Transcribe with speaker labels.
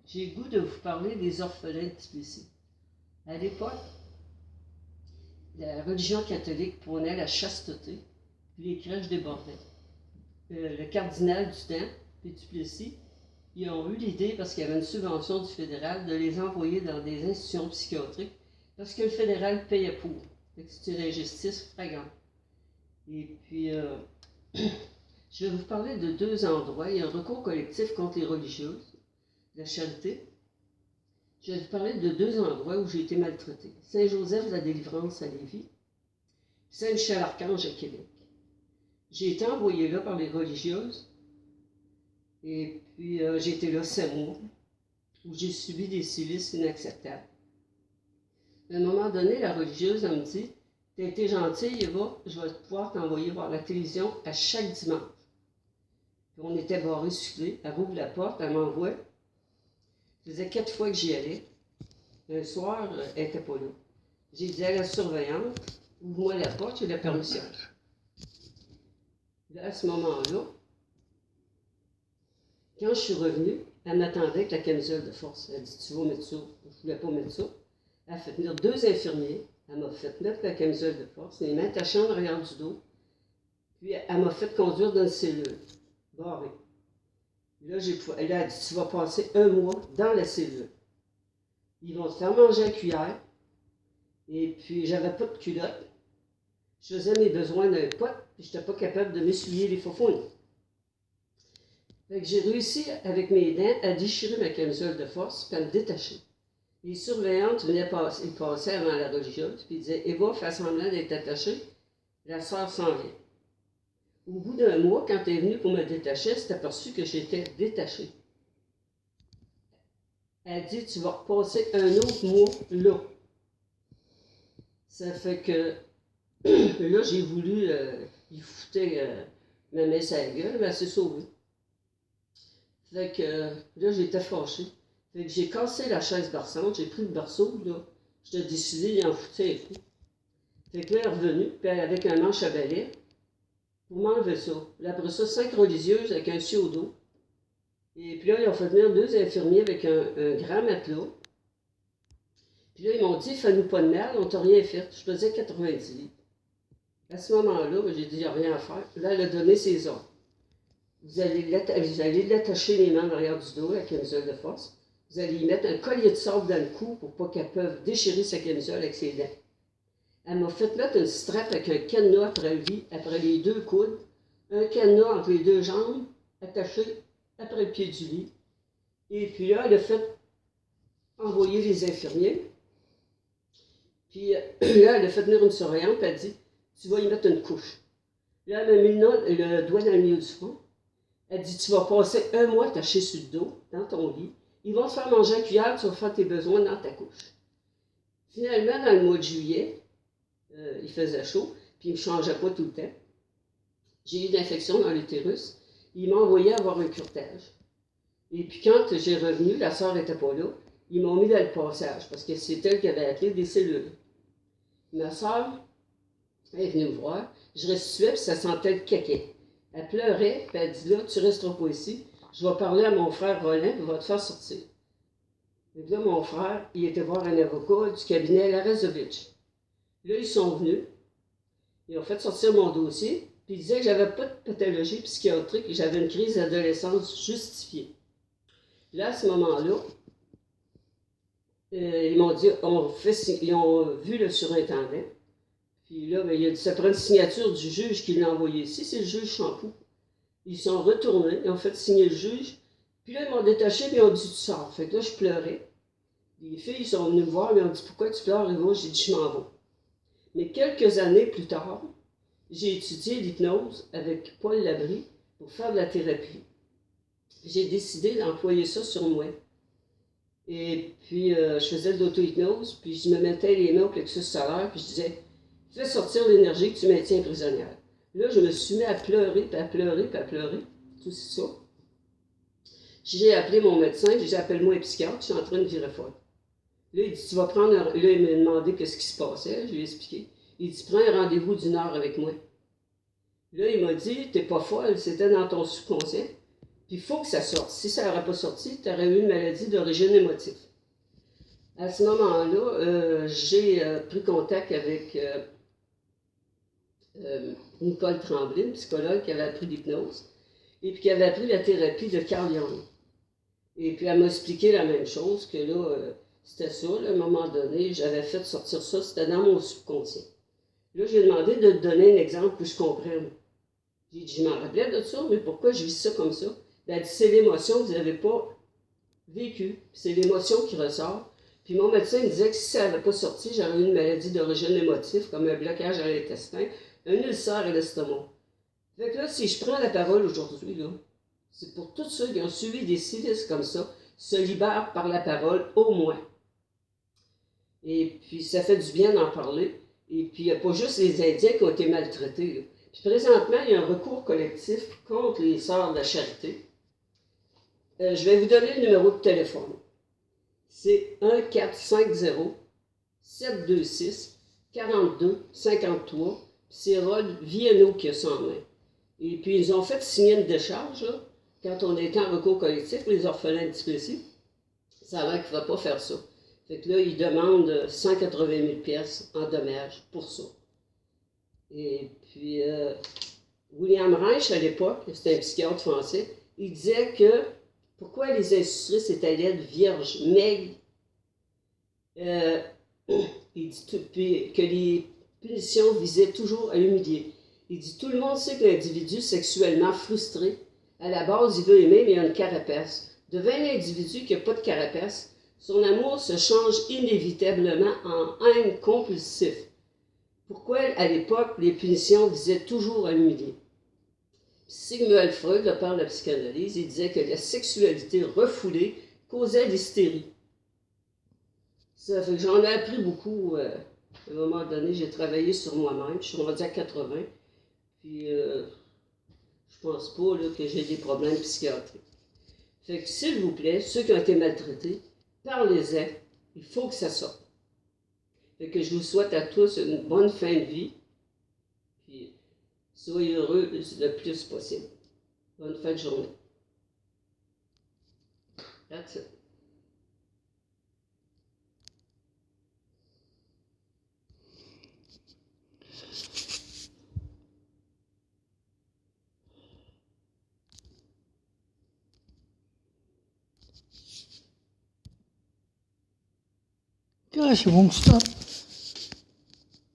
Speaker 1: J'ai le goût de vous parler des orphelins de Tbilissi. À l'époque, la religion catholique prônait la chasteté, puis les crèches débordaient. Le cardinal du temps, puis Tbilissi, ils ont eu l'idée, parce qu'il y avait une subvention du fédéral, de les envoyer dans des institutions psychiatriques, parce que le fédéral payait pour. C'est une injustice flagrante. Et puis, je vais vous parler de deux endroits. Il y a un recours collectif contre les religieuses, la charité. Je vais vous parler de deux endroits où j'ai été maltraitée. Saint-Joseph de la Délivrance à Lévis, Saint-Michel-Archange à Québec. J'ai été envoyée là par les religieuses, et puis j'ai été là 7 mois, où j'ai subi des sévices inacceptables. À un moment donné, la religieuse, elle me dit, « T'as été gentille, Eva, je vais pouvoir t'envoyer voir la télévision à chaque dimanche. » Puis on était barrés sur clé, elle ouvre la porte, elle m'envoie. Ça faisait 4 fois que j'y allais. Un soir, elle n'était pas là. J'ai dit à la surveillante, ouvre-moi la porte, j'ai la permission. Là, à ce moment-là, quand je suis revenue, elle m'attendait avec la camisole de force. Elle dit, tu vas mettre ça. Je ne voulais pas mettre ça. Elle a fait venir 2 infirmiers. Elle m'a fait mettre la camisole de force, les mains attachées en arrière du dos. Puis elle m'a fait conduire dans une cellule, barrée. Là, elle a dit, tu vas passer 1 mois dans la cellule. Ils vont te faire manger à cuillère. Et puis, j'avais pas de culotte. Je faisais mes besoins d'un pote, puis je n'étais pas capable de m'essuyer les faufouilles. Fait que j'ai réussi, avec mes dents, à déchirer ma camisole de force, puis à me détacher. Les surveillantes venaient passer avant la religieuse, puis ils disaient, Eva, fais semblant d'être attachée, la sœur s'en vient. Au bout d'1 mois, quand elle est venue pour me détacher, elle s'est aperçue que j'étais détachée. Elle dit, tu vas repasser 1 autre mois là. Ça fait que là, j'ai voulu, il foutait ma messe à la gueule, mais elle s'est sauvée. Fait que là, j'étais fâchée. Fait que j'ai cassé la chaise berçante, j'ai pris le berceau, là. J'étais décidée d'en foutre un coup. Fait que là, elle est revenue, puis avec un manche à balai, pour m'enlever ça. Puis après ça, 5 religieuses avec un seau d'eau. Et puis là, ils ont fait venir 2 infirmiers avec un grand matelas. Puis là, ils m'ont dit, fais-nous pas de mal, on t'a rien fait. Je faisais 90 livres. À ce moment-là, j'ai dit, il n'y a rien à faire. Là, elle a donné ses ordres. Vous allez l'attacher les mains derrière du dos, la camisole de force. Vous allez y mettre un collier de sable dans le cou pour pas qu'elle puisse déchirer sa camisole avec ses dents. Elle m'a fait mettre une strap avec un cadenas après les 2 coudes, un cadenas entre les 2 jambes, attaché après le pied du lit. Et puis là, elle a fait envoyer les infirmiers. Puis là, elle a fait venir une surveillante, puis elle a dit, tu vas y mettre une couche. Là, elle m'a mis le doigt dans le milieu du front. Elle dit, tu vas passer 1 mois attaché sur le dos, dans ton lit. Ils vont te faire manger à cuillère, tu vas faire tes besoins dans ta couche. Finalement, dans le mois de juillet, il faisait chaud, puis il ne me changeait pas tout le temps. J'ai eu une infection dans l'utérus. Il m'a envoyé avoir un curetage. Et puis quand j'ai revenu, la sœur n'était pas là, ils m'ont mis dans le passage, parce que c'est elle qui avait appelé des cellules. Ma sœur est venue me voir, je restituais, puis ça sentait le caquet. Elle pleurait, puis elle dit, là, tu ne resteras pas ici, je vais parler à mon frère Roland, puis il va te faire sortir. Et puis là, mon frère, il était voir un avocat du cabinet Larazovitch. Là, ils sont venus, ils ont fait sortir mon dossier, puis ils disaient que j'avais pas de pathologie psychiatrique et que j'avais une crise d'adolescence justifiée. Là, à ce moment-là, ils m'ont dit, ils ont vu le surintendant, puis là, il a dit, ça prend une signature du juge qui l'a envoyé ici, c'est le juge Champoux. Ils sont retournés, ils ont fait signer le juge, puis là, ils m'ont détaché, puis ils ont dit, tu sors. Fait que là, je pleurais. Les filles, ils sont venues me voir, ils m'ont dit, pourquoi tu pleures? Et moi, j'ai dit, je m'en vais. Mais quelques années plus tard, j'ai étudié l'hypnose avec Paul Labrie pour faire de la thérapie. J'ai décidé d'employer ça sur moi. Et puis, je faisais de l'auto-hypnose, puis je me mettais les mains au plexus solaire, puis je disais, fais sortir l'énergie que tu maintiens prisonnière. Là, je me suis mis à pleurer, puis à pleurer, puis à pleurer, tout ça. J'ai appelé mon médecin, j'ai dit, appelle-moi un psychiatre, je suis en train de virer folle. Là, il dit, tu vas prendre un... Là, il m'a demandé qu'est-ce qui se passait, je lui ai expliqué. Il dit, prends un rendez-vous d'1 heure avec moi. Là, il m'a dit, t'es pas folle, c'était dans ton subconscient. Puis il faut que ça sorte. Si ça n'aurait pas sorti, tu aurais eu une maladie d'origine émotive. À ce moment-là, j'ai pris contact avec Nicole Tremblay, une psychologue qui avait appris l'hypnose et puis qui avait appris la thérapie de Carl Jung. Et puis elle m'a expliqué la même chose, que là, c'était ça, là, à un moment donné, j'avais fait sortir ça, c'était dans mon subconscient. Là, j'ai demandé de te donner un exemple que je comprenne. J'ai dit, je m'en rappelais de ça, mais pourquoi je vis ça comme ça? Elle a dit, c'est l'émotion que vous n'avez pas vécue, c'est l'émotion qui ressort. Puis mon médecin me disait que si ça n'avait pas sorti, j'aurais eu une maladie d'origine émotive, comme un blocage à l'intestin, un ulcère à l'estomac. Fait que là, si je prends la parole aujourd'hui, là, c'est pour tous ceux qui ont suivi des silices comme ça, se libèrent par la parole au moins. Et puis, ça fait du bien d'en parler. Et puis, il n'y a pas juste les Indiens qui ont été maltraités, là. Puis, présentement, il y a un recours collectif contre les Sœurs de la Charité. Je vais vous donner le numéro de téléphone. C'est 1-450-726-4253. C'est Rod Viano qui a ça en main. Et puis, ils ont fait signer une décharge, là, quand on était en recours collectif pour les orphelins dispersés. Ça a l'air qu'il ne va pas faire ça. Fait que là, ils demandent 180 000 pièces en dommages pour ça. Et puis, William Reich, à l'époque, c'était un psychiatre français, il disait que pourquoi les institutrices étaient laides, vierges, maigres, il dit puis que les punitions visaient toujours à humilier. Il dit, tout le monde sait que l'individu sexuellement frustré, à la base, il veut aimer, mais il a une carapace. Devant un individu qui n'a pas de carapace, son amour se change inévitablement en haine compulsive. Pourquoi, à l'époque, les punitions visaient toujours à humilier? Sigmund Freud, le père de la psychanalyse, il disait que la sexualité refoulée causait l'hystérie. Ça fait que j'en ai appris beaucoup. À un moment donné, j'ai travaillé sur moi-même. Je suis rendue à 80. Puis, je pense pas là, que j'ai des problèmes psychiatriques. Fait que, s'il vous plaît, ceux qui ont été maltraités, parlez-en. Il faut que ça sorte. Fait que je vous souhaite à tous une bonne fin de vie. Puis, soyez heureux le plus possible. Bonne fin de journée. That's it.
Speaker 2: Gosh, it won't stop.